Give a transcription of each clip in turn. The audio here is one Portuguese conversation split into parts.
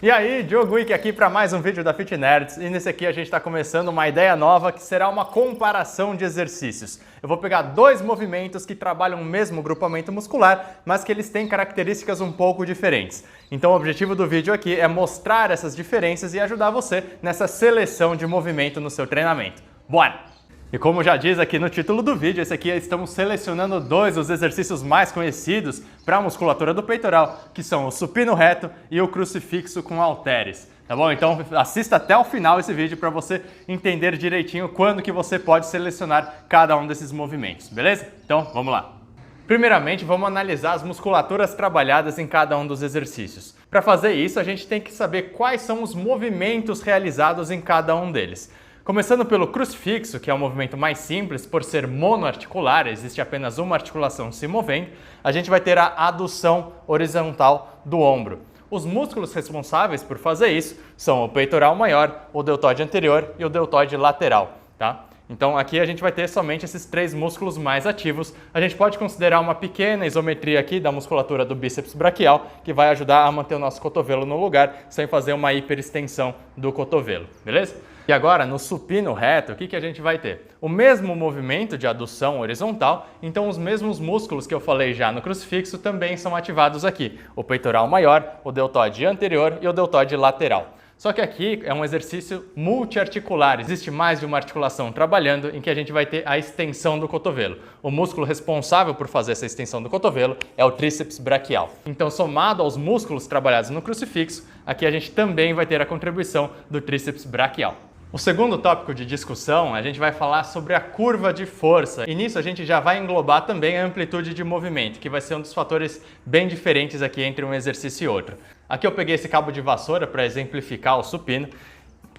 E aí, Diogo Wick aqui para mais um vídeo da Fit Nerds, e nesse aqui a gente está começando uma ideia nova que será uma comparação de exercícios. Eu vou pegar dois movimentos que trabalham o mesmo grupamento muscular, mas que eles têm características um pouco diferentes. Então o objetivo do vídeo aqui é mostrar essas diferenças e ajudar você nessa seleção de movimento no seu treinamento. Bora! E como já diz aqui no título do vídeo, esse aqui estamos selecionando dois dos exercícios mais conhecidos para a musculatura do peitoral, que são o supino reto e o crucifixo com halteres. Tá bom? Então assista até o final esse vídeo para você entender direitinho quando que você pode selecionar cada um desses movimentos, beleza? Então vamos lá! Primeiramente, vamos analisar as musculaturas trabalhadas em cada um dos exercícios. Para fazer isso, a gente tem que saber quais são os movimentos realizados em cada um deles. Começando pelo crucifixo, que é o movimento mais simples por ser monoarticular, existe apenas uma articulação se movendo, a gente vai ter a adução horizontal do ombro. Os músculos responsáveis por fazer isso são o peitoral maior, o deltoide anterior e o deltoide lateral, tá? Então aqui a gente vai ter somente esses três músculos mais ativos. A gente pode considerar uma pequena isometria aqui da musculatura do bíceps braquial, que vai ajudar a manter o nosso cotovelo no lugar, sem fazer uma hiperextensão do cotovelo, beleza? E agora, no supino reto, o que a gente vai ter? O mesmo movimento de adução horizontal, então os mesmos músculos que eu falei já no crucifixo também são ativados aqui. O peitoral maior, o deltoide anterior e o deltoide lateral. Só que aqui é um exercício multiarticular, existe mais de uma articulação trabalhando em que a gente vai ter a extensão do cotovelo. O músculo responsável por fazer essa extensão do cotovelo é o tríceps braquial. Então, somado aos músculos trabalhados no crucifixo, aqui a gente também vai ter a contribuição do tríceps braquial. O segundo tópico de discussão, a gente vai falar sobre a curva de força, e nisso a gente já vai englobar também a amplitude de movimento, que vai ser um dos fatores bem diferentes aqui entre um exercício e outro. Aqui eu peguei esse cabo de vassoura para exemplificar o supino.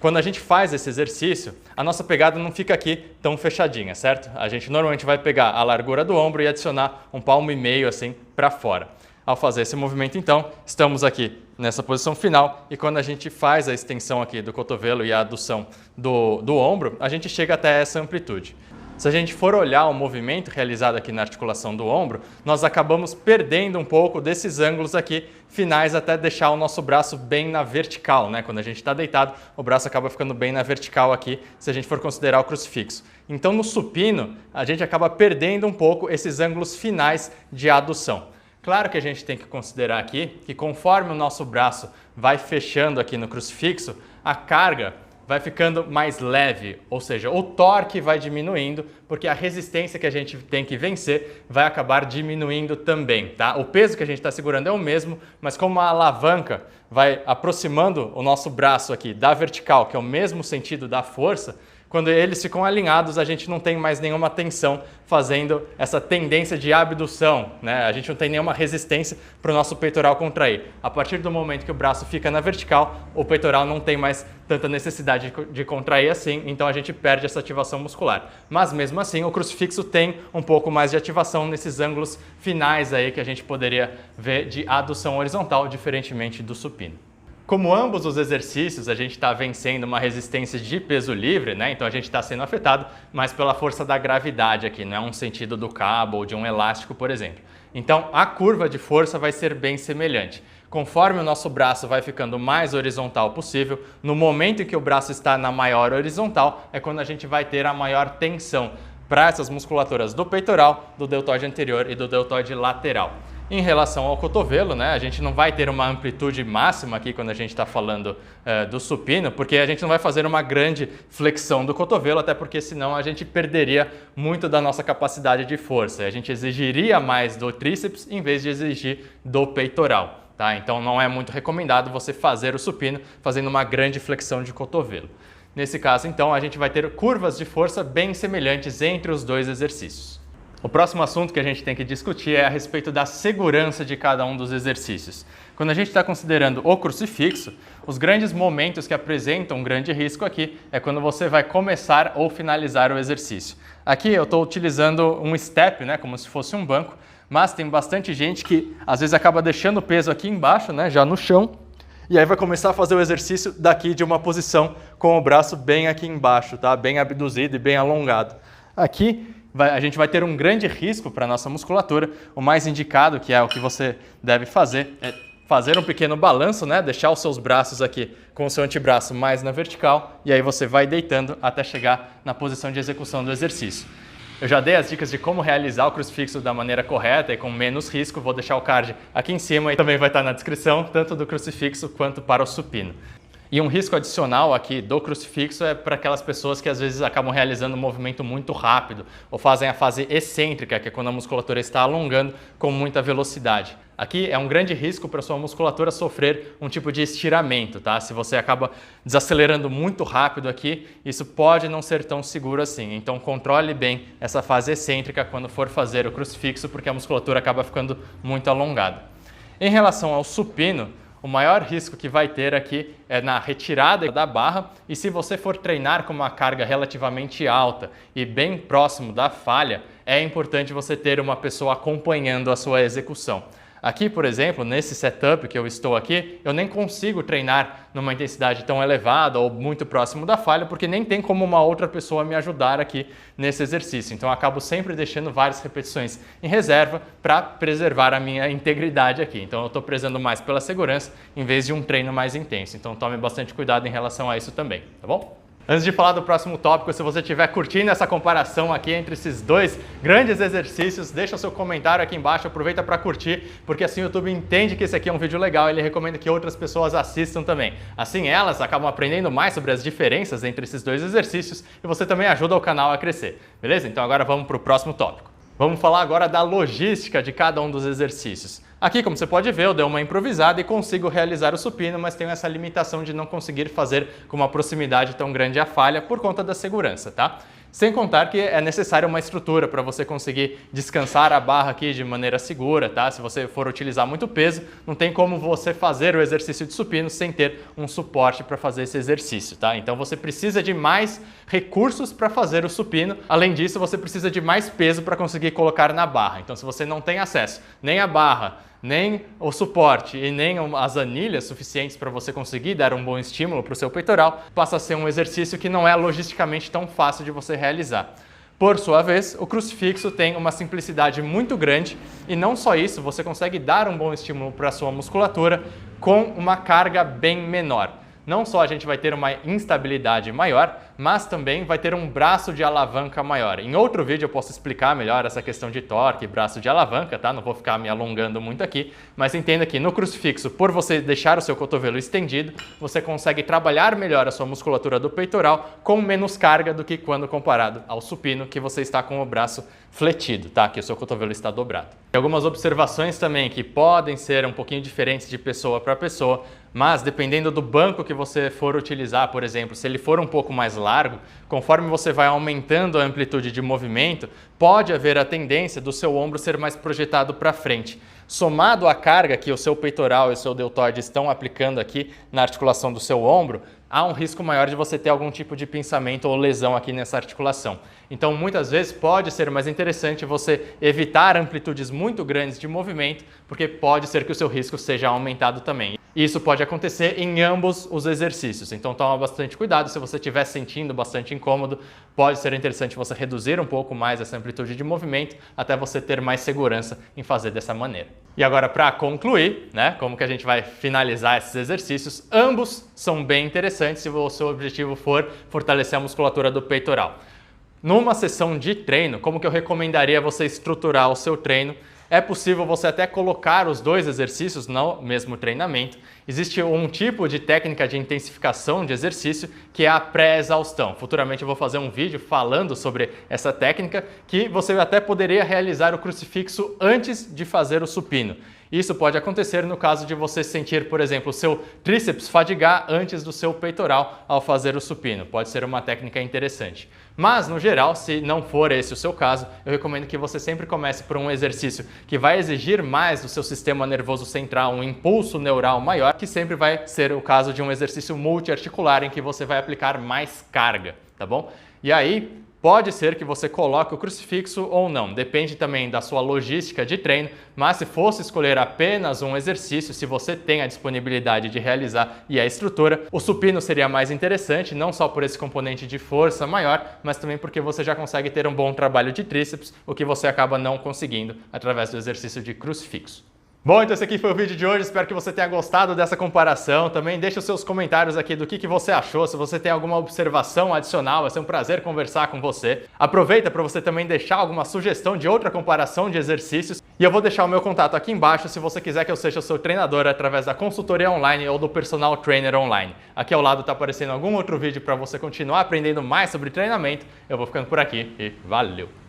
Quando a gente faz esse exercício, a nossa pegada não fica aqui tão fechadinha, certo? A gente normalmente vai pegar a largura do ombro e adicionar um palmo e meio assim para fora. Ao fazer esse movimento, então, estamos aqui nessa posição final e quando a gente faz a extensão aqui do cotovelo e a adução do ombro, a gente chega até essa amplitude. Se a gente for olhar o movimento realizado aqui na articulação do ombro, nós acabamos perdendo um pouco desses ângulos aqui finais até deixar o nosso braço bem na vertical, né? Quando a gente está deitado, o braço acaba ficando bem na vertical aqui, se a gente for considerar o crucifixo. Então, no supino, a gente acaba perdendo um pouco esses ângulos finais de adução. Claro que a gente tem que considerar aqui que conforme o nosso braço vai fechando aqui no crucifixo, a carga vai ficando mais leve, ou seja, o torque vai diminuindo, porque a resistência que a gente tem que vencer vai acabar diminuindo também, tá? O peso que a gente está segurando é o mesmo, mas como a alavanca vai aproximando o nosso braço aqui da vertical, que é o mesmo sentido da força, quando eles ficam alinhados, a gente não tem mais nenhuma tensão fazendo essa tendência de abdução, né? A gente não tem nenhuma resistência para o nosso peitoral contrair. A partir do momento que o braço fica na vertical, o peitoral não tem mais tanta necessidade de contrair assim, então a gente perde essa ativação muscular. Mas mesmo assim, o crucifixo tem um pouco mais de ativação nesses ângulos finais aí que a gente poderia ver de adução horizontal, diferentemente do supino. Como ambos os exercícios a gente está vencendo uma resistência de peso livre, né? Então a gente está sendo afetado, mas pela força da gravidade aqui, não é um sentido do cabo ou de um elástico, por exemplo. Então a curva de força vai ser bem semelhante. Conforme o nosso braço vai ficando mais horizontal possível, no momento em que o braço está na maior horizontal, é quando a gente vai ter a maior tensão para essas musculaturas do peitoral, do deltoide anterior e do deltoide lateral. Em relação ao cotovelo, né, a gente não vai ter uma amplitude máxima aqui quando a gente está falando do supino, porque a gente não vai fazer uma grande flexão do cotovelo, até porque senão a gente perderia muito da nossa capacidade de força. A gente exigiria mais do tríceps em vez de exigir do peitoral, tá? Então não é muito recomendado você fazer o supino fazendo uma grande flexão de cotovelo. Nesse caso, então, a gente vai ter curvas de força bem semelhantes entre os dois exercícios. O próximo assunto que a gente tem que discutir é a respeito da segurança de cada um dos exercícios. Quando a gente está considerando o crucifixo, os grandes momentos que apresentam um grande risco aqui é quando você vai começar ou finalizar o exercício. Aqui eu estou utilizando um step, né, como se fosse um banco, mas tem bastante gente que às vezes acaba deixando o peso aqui embaixo, né, já no chão, e aí vai começar a fazer o exercício daqui de uma posição com o braço bem aqui embaixo, tá? Bem abduzido e bem alongado. Aqui a gente vai ter um grande risco para a nossa musculatura. O mais indicado, que é o que você deve fazer, é fazer um pequeno balanço, né? Deixar os seus braços aqui com o seu antebraço mais na vertical e aí você vai deitando até chegar na posição de execução do exercício. Eu já dei as dicas de como realizar o crucifixo da maneira correta e com menos risco, vou deixar o card aqui em cima e também vai estar na descrição, tanto do crucifixo quanto para o supino. E um risco adicional aqui do crucifixo é para aquelas pessoas que às vezes acabam realizando um movimento muito rápido ou fazem a fase excêntrica, que é quando a musculatura está alongando com muita velocidade. Aqui é um grande risco para a sua musculatura sofrer um tipo de estiramento, tá? Se você acaba desacelerando muito rápido aqui, isso pode não ser tão seguro assim. Então controle bem essa fase excêntrica quando for fazer o crucifixo, porque a musculatura acaba ficando muito alongada. Em relação ao supino, o maior risco que vai ter aqui é na retirada da barra e se você for treinar com uma carga relativamente alta e bem próximo da falha, é importante você ter uma pessoa acompanhando a sua execução. Aqui, por exemplo, nesse setup que eu estou aqui, eu nem consigo treinar numa intensidade tão elevada ou muito próximo da falha, porque nem tem como uma outra pessoa me ajudar aqui nesse exercício. Então, eu acabo sempre deixando várias repetições em reserva para preservar a minha integridade aqui. Então, eu estou prezando mais pela segurança em vez de um treino mais intenso. Então, tome bastante cuidado em relação a isso também, tá bom? Antes de falar do próximo tópico, se você estiver curtindo essa comparação aqui entre esses dois grandes exercícios, deixa o seu comentário aqui embaixo, aproveita para curtir, porque assim o YouTube entende que esse aqui é um vídeo legal e ele recomenda que outras pessoas assistam também. Assim elas acabam aprendendo mais sobre as diferenças entre esses dois exercícios e você também ajuda o canal a crescer, beleza? Então agora vamos para o próximo tópico. Vamos falar agora da logística de cada um dos exercícios. Aqui, como você pode ver, eu dei uma improvisada e consigo realizar o supino, mas tenho essa limitação de não conseguir fazer com uma proximidade tão grande à falha por conta da segurança, tá? Sem contar que é necessária uma estrutura para você conseguir descansar a barra aqui de maneira segura, tá? Se você for utilizar muito peso, não tem como você fazer o exercício de supino sem ter um suporte para fazer esse exercício, tá? Então você precisa de mais recursos para fazer o supino. Além disso, você precisa de mais peso para conseguir colocar na barra. Então se você não tem acesso nem à barra, nem o suporte e nem as anilhas suficientes para você conseguir dar um bom estímulo para o seu peitoral, passa a ser um exercício que não é logisticamente tão fácil de você realizar. Por sua vez, o crucifixo tem uma simplicidade muito grande e não só isso, você consegue dar um bom estímulo para a sua musculatura com uma carga bem menor. Não só a gente vai ter uma instabilidade maior, mas também vai ter um braço de alavanca maior. Em outro vídeo eu posso explicar melhor essa questão de torque e braço de alavanca, tá? Não vou ficar me alongando muito aqui, mas entenda que no crucifixo, por você deixar o seu cotovelo estendido, você consegue trabalhar melhor a sua musculatura do peitoral com menos carga do que quando comparado ao supino, que você está com o braço fletido, tá? Que o seu cotovelo está dobrado. Tem algumas observações também que podem ser um pouquinho diferentes de pessoa para pessoa, mas dependendo do banco que você for utilizar, por exemplo, se ele for um pouco mais largo, conforme você vai aumentando a amplitude de movimento, pode haver a tendência do seu ombro ser mais projetado para frente. Somado à carga que o seu peitoral e o seu deltoide estão aplicando aqui na articulação do seu ombro, há um risco maior de você ter algum tipo de pinçamento ou lesão aqui nessa articulação. Então, muitas vezes pode ser mais interessante você evitar amplitudes muito grandes de movimento, porque pode ser que o seu risco seja aumentado também. Isso pode acontecer em ambos os exercícios, então toma bastante cuidado. Se você estiver sentindo bastante incômodo, pode ser interessante você reduzir um pouco mais essa amplitude de movimento até você ter mais segurança em fazer dessa maneira. E agora, para concluir, né, como que a gente vai finalizar esses exercícios, ambos são bem interessantes se o seu objetivo for fortalecer a musculatura do peitoral. Numa sessão de treino, como que eu recomendaria você estruturar o seu treino? É possível você até colocar os dois exercícios no mesmo treinamento. Existe um tipo de técnica de intensificação de exercício que é a pré-exaustão. Futuramente eu vou fazer um vídeo falando sobre essa técnica que você até poderia realizar o crucifixo antes de fazer o supino. Isso pode acontecer no caso de você sentir, por exemplo, o seu tríceps fadigar antes do seu peitoral ao fazer o supino. Pode ser uma técnica interessante. Mas, no geral, se não for esse o seu caso, eu recomendo que você sempre comece por um exercício que vai exigir mais do seu sistema nervoso central, um impulso neural maior, que sempre vai ser o caso de um exercício multiarticular em que você vai aplicar mais carga, tá bom? E aí, pode ser que você coloque o crucifixo ou não, depende também da sua logística de treino, mas se fosse escolher apenas um exercício, se você tem a disponibilidade de realizar e a estrutura, o supino seria mais interessante, não só por esse componente de força maior, mas também porque você já consegue ter um bom trabalho de tríceps, o que você acaba não conseguindo através do exercício de crucifixo. Bom, então esse aqui foi o vídeo de hoje, espero que você tenha gostado dessa comparação. Também deixa os seus comentários aqui do que você achou, se você tem alguma observação adicional, vai ser um prazer conversar com você. Aproveita para você também deixar alguma sugestão de outra comparação de exercícios e eu vou deixar o meu contato aqui embaixo se você quiser que eu seja o seu treinador através da consultoria online ou do personal trainer online. Aqui ao lado está aparecendo algum outro vídeo para você continuar aprendendo mais sobre treinamento. Eu vou ficando por aqui e valeu!